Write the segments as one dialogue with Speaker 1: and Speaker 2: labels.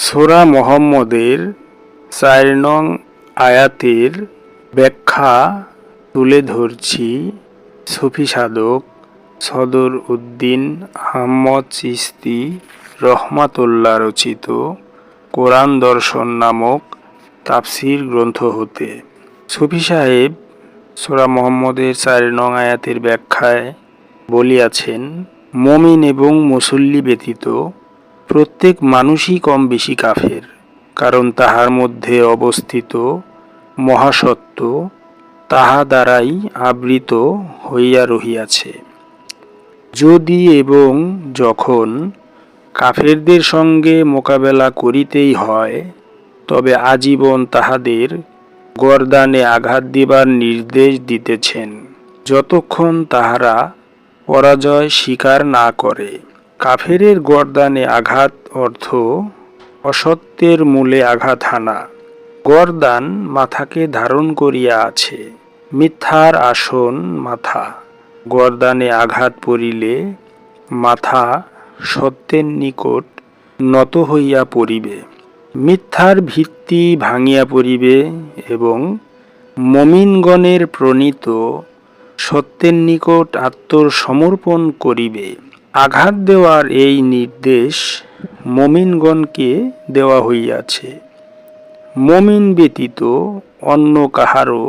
Speaker 1: সূরা মুহাম্মদের ৪ নং আয়াতের ব্যাখ্যা তুলে ধরছি সুফি সাধক সদর উদ্দিন আহমদ চিশতি রহমাতুল্লাহ রচিত কোরআন দর্শন নামক তাফসির গ্রন্থ হতে। সুফি সাহেব সূরা মুহাম্মদের ৪ নং আয়াতের ব্যাখ্যায় বলিয়াছেন, মুমিন এবং মুসল্লি ব্যতীত প্রত্যেক মানুষই কম বেশি কাফের, কারণ তাহার মধ্যে অবস্থিত মহাসত্য তাহা দ্বারাই আবৃত হইয়া রহিয়াছে। যদি এবং যখন কাফেরদের সঙ্গে মোকাবেলা করিতেই হয়, তবে আজীবন তাহাদের গর্দানে আঘাত দিবার নির্দেশ দিতেছেন, যতক্ষণ তাহারা পরাজয় স্বীকার না করে। কাফেরের গর্দানে আঘাত অর্থ অসত্যের মূলে আঘাত হানা। গর্দান মাথাকে ধারণ করিয়া আছে, মিথ্যার আসন মাথা। গর্দানে আঘাত পড়িলে মাথা সত্যের নিকট নত হইয়া পড়িবে, মিথ্যার ভিত্তি ভাঙিয়া পড়িবে এবং মুমিনগণের প্রণীত সত্যের নিকট আত্মসমর্পণ করিবে। আঘাত দেওয়ার এই নির্দেশ মুমিনগণকে দেওয়া হইয়াছে। মুমিন ব্যতীত অন্য কাহারও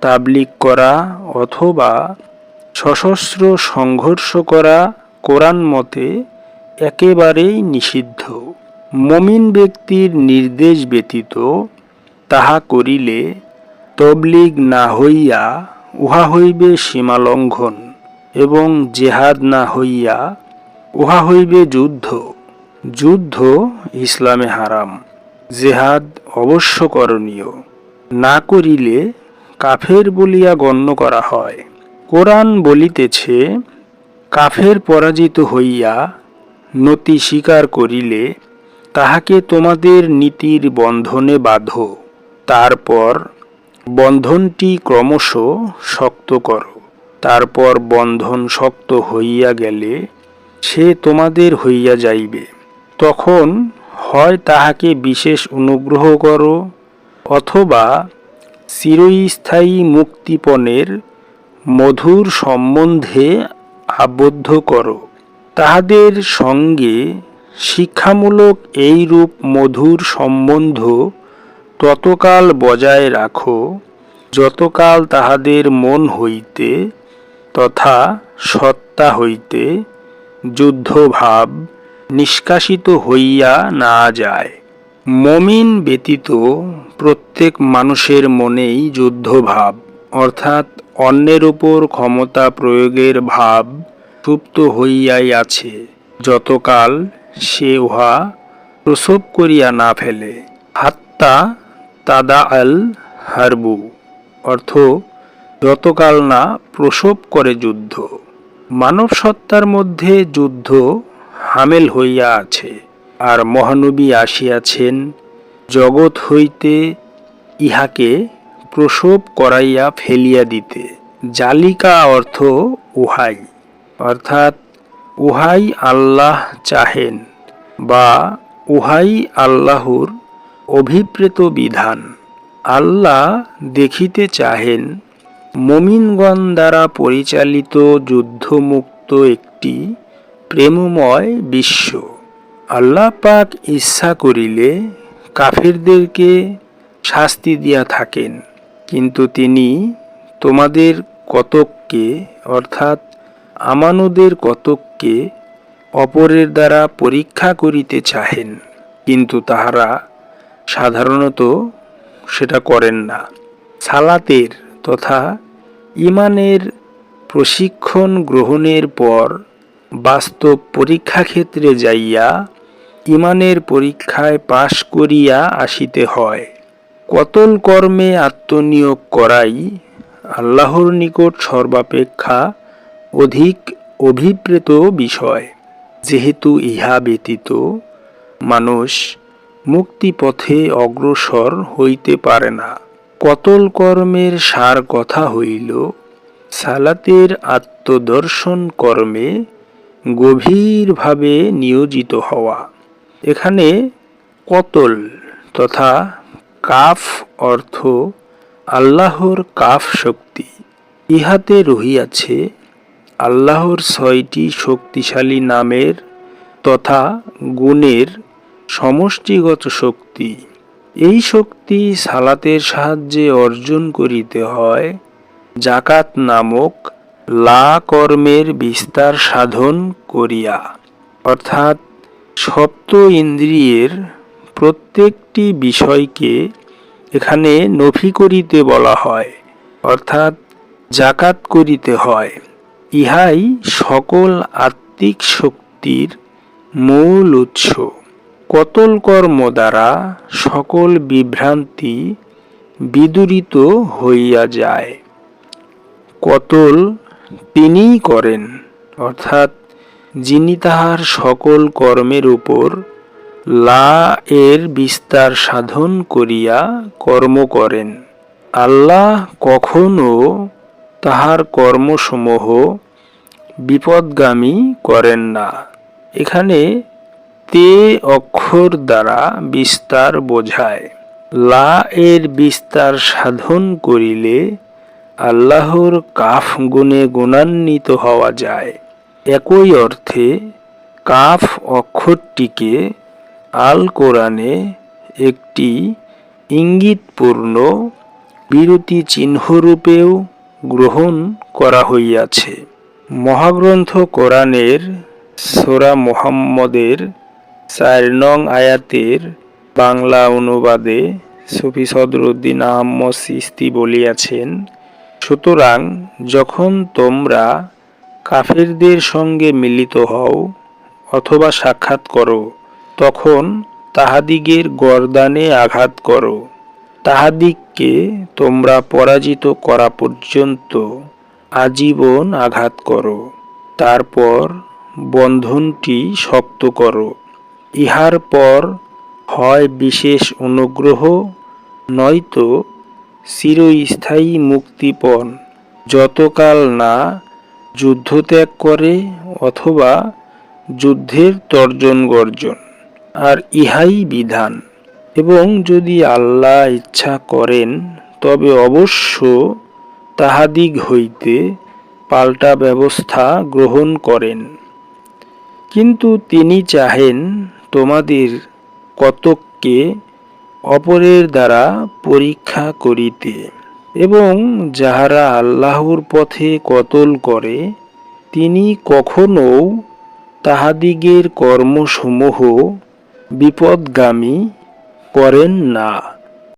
Speaker 1: তাবলীগ করা অথবা সশস্ত্র সংঘর্ষ করা কোরআন মতে একেবারেই নিষিদ্ধ। মুমিন ব্যক্তির নির্দেশ ব্যতীত তাহা করিলে তবলীগ না হইয়া উহা হইবে সীমালঙ্ঘন এবং জেহাদ না হইয়া উহা হইবে যুদ্ধ। যুদ্ধ ইসলামে হারাম, জেহাদ অবশ্য করণীয়, না করিলে কাফের বলিয়া গণ্য করা হয়। কোরআন বলিতেছে, কাফের পরাজিত হইয়া নতি স্বীকার করিলে তাহাকে তোমাদের নীতির বন্ধনে বাঁধো, তারপর বন্ধনটি ক্রমশ শক্ত করো। তারপর বন্ধন শক্ত হইয়া গেলে সে তোমাদের হইয়া যাইবে। তখন হয় তাহাকে বিশেষ অনুগ্রহ করো অথবা চিরস্থায়ী মুক্তিপণের মধুর সম্বন্ধে আবদ্ধ করো। তাহাদের সঙ্গে শিক্ষামূলক এইরূপ মধুর সম্বন্ধ ততকাল বজায় রাখো, যতকাল তাহাদের মন হইতে তথা সত্তা হইতে যুদ্ধভাব নিষ্কাশিত হইয়া না যায়। মুমিন ব্যতীত প্রত্যেক মানুষের মনেই যুদ্ধভাব অর্থাৎ অন্যের উপর ক্ষমতা প্রয়োগের ভাব সুপ্ত হইয়াই আছে, যতকাল সে উহা প্রসব করিয়া না ফেলে। হাত্তা তাদা আল হারবু অর্থ যতকাল না প্রসব করে যুদ্ধ। মানব সত্তার মধ্যে যুদ্ধ হামেল হইয়া আছে, আর মহানবী আসিয়াছেন জগৎ হইতে ইহাকে প্রসব করাইয়া ফেলিয়া দিতে। জালিকা অর্থ উহাই, অর্থাৎ উহাই আল্লাহ চাহেন বা উহাই আল্লাহর অভিপ্রেত বিধান। আল্লাহ দেখিতে চাহেন মুমিনগণ দ্বারা পরিচালিত যুদ্ধমুক্ত একটি প্রেমময় বিশ্ব। আল্লাহ পাক ইচ্ছা করিলে কাফিরদেরকে শাস্তি দিয়া থাকেন, কিন্তু তিনি তোমাদের কতককে অর্থাৎ আমানুদের কতককে অপরের দ্বারা পরীক্ষা করিতে চাহেন, কিন্তু তাহারা সাধারণত সেটা করেন না। সালাতের তথা ইমানের প্রশিক্ষণ গ্রহণের পর বাস্তব পরীক্ষাক্ষেত্রে যাইয়া ইমানের পরীক্ষায় পাশ করিয়া আসিতে হয়। কতল কর্মে আত্মনিয়োগ করাই আল্লাহর নিকট সর্বাপেক্ষা অধিক অভিপ্রেত বিষয়, যেহেতু ইহা ব্যতীত মানুষ মুক্তিপথে অগ্রসর হইতে পারে না। কতল কর্মের সার কথা হইল সালাতের আত্মদর্শন কর্মে গভীরভাবে নিয়োজিত হওয়া। এখানে কতল তথা কাফ অর্থ আল্লাহর কাফ শক্তি। ইহাতে রহিয়াছে আল্লাহর 6টি শক্তিশালী নামের তথা গুণের সমষ্টিগত শক্তি। এই শক্তি সালাতের সাহায্যে অর্জন করিতে হয় জাকাত নামক লা কর্মের বিস্তার সাধন করিয়া, অর্থাৎ সপ্ত ইন্দ্রিয়ের প্রত্যেকটি বিষয়কে এখানে নফি করিতে বলা হয়, অর্থাৎ জাকাত করিতে হয়। ইহাই সকল আত্মিক শক্তির মূল উৎস। কতল কর্ম দ্বারা সকল বিভ্রান্তি বিদূরিত হইয়া যায়। কতল তিনিই করেন, অর্থাৎ যিনি তাহার সকল কর্মের উপর লা এর বিস্তার সাধন করিয়া কর্ম করেন। আল্লাহ কখনো তাহার কর্মসমূহ বিপদগামী করেন না। এখানে তে অক্ষর দ্বারা বিস্তার বোঝায়। লা এর বিস্তার সাধন করিলে আল্লাহর কাফ গুণে গুণান্বিত হওয়া যায়। একই অর্থে কাফ অক্ষরটিকে আল কোরআনে একটি ইঙ্গিতপূর্ণ বিরতি চিহ্নরূপেও গ্রহণ করা হইয়াছে। মহাগ্রন্থ কোরআনের সূরা মুহাম্মদের 4 নং আয়াতের বাংলা অনুবাদে সুফি সদরুদ্দীন আহমদ চিশতি বলিয়াছেন, সুতরাং যখন তোমরা কাফেরদের সঙ্গে মিলিত হও অথবা সাক্ষাৎ করো, তখন তাহাদিগের গর্দানে আঘাত করো। তাহাদিগকে তোমরা পরাজিত করা পর্যন্ত আজীবন আঘাত করো। তারপর বন্ধনটি শক্ত করো। ইহার পর হয় বিশেষ অনুগ্রহ, নয়তো চিরস্থায়ী মুক্তিপণ, যতকাল না যুদ্ধত্যাগ করে অথবা যুদ্ধের তর্জন গর্জন। আর ইহাই বিধান। এবং যদি আল্লাহ ইচ্ছা করেন তবে অবশ্য তাহাদিগ হইতে পাল্টা ব্যবস্থা গ্রহণ করেন। কিন্তু তিনি চাহেন তোমাদের কতককে অপরের দ্বারা পরীক্ষা করিতে, এবং যাহারা আল্লাহর পথে কতল করে তিনি কখনও তাহাদিগের কর্মসমূহ বিপদগামী করেন না।